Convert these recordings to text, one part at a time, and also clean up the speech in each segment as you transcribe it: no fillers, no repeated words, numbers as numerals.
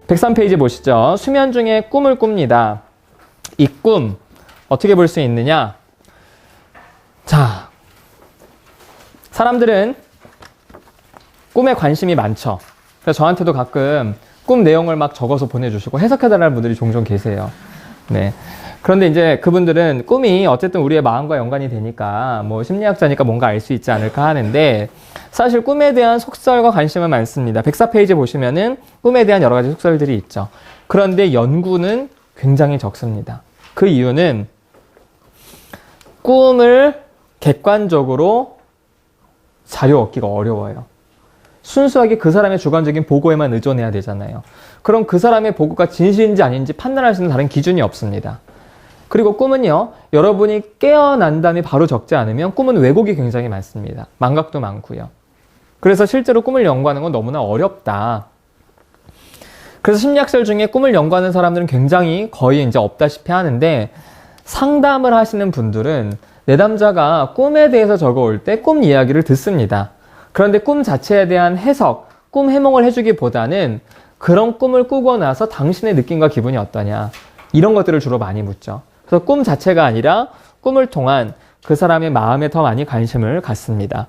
103페이지 보시죠. 수면 중에 꿈을 꿉니다. 이 꿈 어떻게 볼 수 있느냐? 자, 사람들은 꿈에 관심이 많죠. 그래서 저한테도 가끔 꿈 내용을 막 적어서 보내주시고 해석해달라는 분들이 종종 계세요. 네. 그런데 이제 그분들은 꿈이 어쨌든 우리의 마음과 연관이 되니까 뭐 심리학자니까 뭔가 알 수 있지 않을까 하는데 사실 꿈에 대한 속설과 관심은 많습니다. 104페이지 보시면은 꿈에 대한 여러 가지 속설들이 있죠. 그런데 연구는 굉장히 적습니다. 그 이유는 꿈을 객관적으로 자료 얻기가 어려워요. 순수하게 그 사람의 주관적인 보고에만 의존해야 되잖아요. 그럼 그 사람의 보고가 진실인지 아닌지 판단할 수 있는 다른 기준이 없습니다. 그리고 꿈은요, 여러분이 깨어난 다음에 바로 적지 않으면 꿈은 왜곡이 굉장히 많습니다. 망각도 많고요. 그래서 실제로 꿈을 연구하는 건 너무나 어렵다. 그래서 심리학설 중에 꿈을 연구하는 사람들은 굉장히 거의 이제 없다시피 하는데 상담을 하시는 분들은 내담자가 꿈에 대해서 적어올 때 꿈 이야기를 듣습니다. 그런데 꿈 자체에 대한 해석, 꿈 해몽을 해주기보다는 그런 꿈을 꾸고 나서 당신의 느낌과 기분이 어떠냐 이런 것들을 주로 많이 묻죠. 그래서 꿈 자체가 아니라 꿈을 통한 그 사람의 마음에 더 많이 관심을 갖습니다.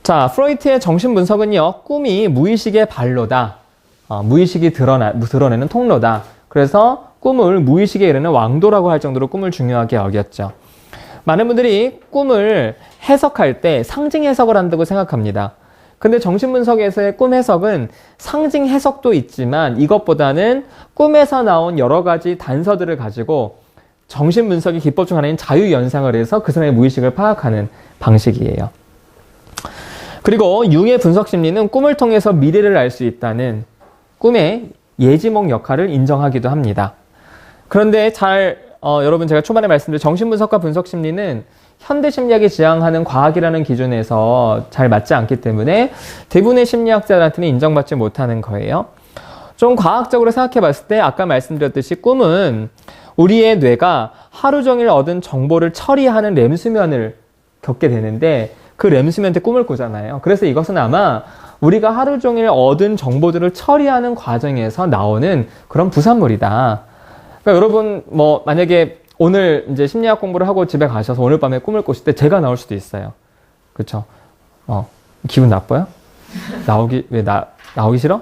자, 프로이트의 정신분석은요, 꿈이 무의식의 발로다. 무의식이 드러내는 통로다. 그래서 꿈을 무의식에 이르는 왕도라고 할 정도로 꿈을 중요하게 여겼죠. 많은 분들이 꿈을 해석할 때 상징 해석을 한다고 생각합니다. 근데 정신분석에서의 꿈 해석은 상징 해석도 있지만 이것보다는 꿈에서 나온 여러 가지 단서들을 가지고 정신분석의 기법 중 하나인 자유연상을 해서 그 사람의 무의식을 파악하는 방식이에요. 그리고 융의 분석심리는 꿈을 통해서 미래를 알 수 있다는 꿈의 예지몽 역할을 인정하기도 합니다. 그런데 여러분 제가 초반에 말씀드린 정신분석과 분석심리는 현대심리학이 지향하는 과학이라는 기준에서 잘 맞지 않기 때문에 대부분의 심리학자들한테는 인정받지 못하는 거예요. 좀 과학적으로 생각해 봤을 때 아까 말씀드렸듯이 꿈은 우리의 뇌가 하루 종일 얻은 정보를 처리하는 렘수면을 겪게 되는데 그 렘수면 때 꿈을 꾸잖아요. 그래서 이것은 아마 우리가 하루 종일 얻은 정보들을 처리하는 과정에서 나오는 그런 부산물이다. 그러니까 여러분 뭐 만약에 오늘 이제 심리학 공부를 하고 집에 가셔서 오늘 밤에 꿈을 꾸실 때 제가 나올 수도 있어요. 그렇죠? 기분 나빠요? 나오기 싫어?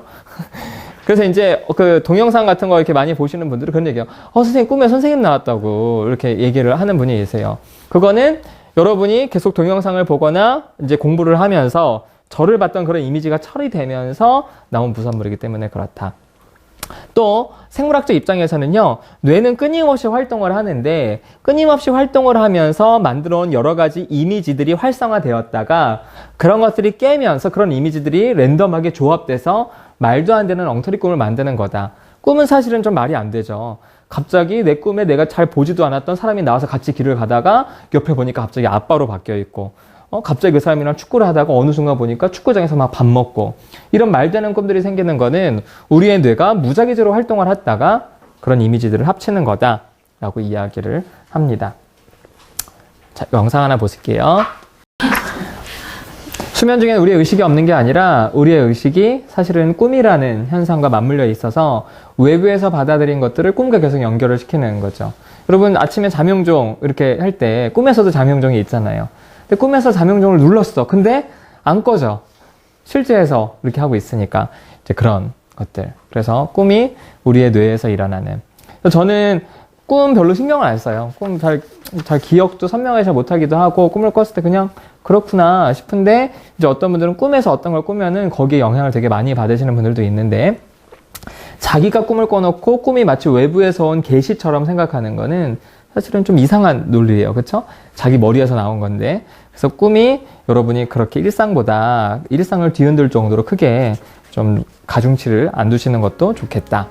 그래서 이제 그 동영상 같은 거 이렇게 많이 보시는 분들은 그런 얘기해요. 선생님 꿈에 선생님 나왔다고 이렇게 얘기를 하는 분이 계세요. 그거는 여러분이 계속 동영상을 보거나 이제 공부를 하면서 저를 봤던 그런 이미지가 처리되면서 나온 부산물이기 때문에 그렇다. 또 생물학적 입장에서는요, 뇌는 끊임없이 활동을 하는데 끊임없이 활동을 하면서 만들어온 여러 가지 이미지들이 활성화되었다가 그런 것들이 깨면서 그런 이미지들이 랜덤하게 조합돼서 말도 안 되는 엉터리 꿈을 만드는 거다. 꿈은 사실은 좀 말이 안 되죠. 갑자기 내 꿈에 내가 잘 보지도 않았던 사람이 나와서 같이 길을 가다가 옆에 보니까 갑자기 아빠로 바뀌어 있고 갑자기 그 사람이랑 축구를 하다가 어느 순간 보니까 축구장에서 막 밥 먹고 이런 말되는 꿈들이 생기는 거는 우리의 뇌가 무작위적으로 활동을 했다가 그런 이미지들을 합치는 거다라고 이야기를 합니다. 자, 영상 하나 보실게요. 수면 중에 우리의 의식이 없는 게 아니라 우리의 의식이 사실은 꿈이라는 현상과 맞물려 있어서 외부에서 받아들인 것들을 꿈과 계속 연결을 시키는 거죠. 여러분 아침에 잠용종 이렇게 할 때 꿈에서도 잠용종이 있잖아요. 근데 꿈에서 잠용종을 눌렀어. 근데 안 꺼져. 실제에서 이렇게 하고 있으니까 이제 그런 것들. 그래서 꿈이 우리의 뇌에서 일어나는. 저는 꿈 별로 신경을 안 써요. 꿈 잘 기억도 선명하게 잘 못하기도 하고 꿈을 꿨을 때 그냥 그렇구나 싶은데 이제 어떤 분들은 꿈에서 어떤 걸 꾸면은 거기에 영향을 되게 많이 받으시는 분들도 있는데 자기가 꿈을 꿔놓고 꿈이 마치 외부에서 온 계시처럼 생각하는 거는 사실은 좀 이상한 논리예요. 그렇죠? 자기 머리에서 나온 건데. 그래서 꿈이 여러분이 그렇게 일상을 뒤흔들 정도로 크게 좀 가중치를 안 두시는 것도 좋겠다.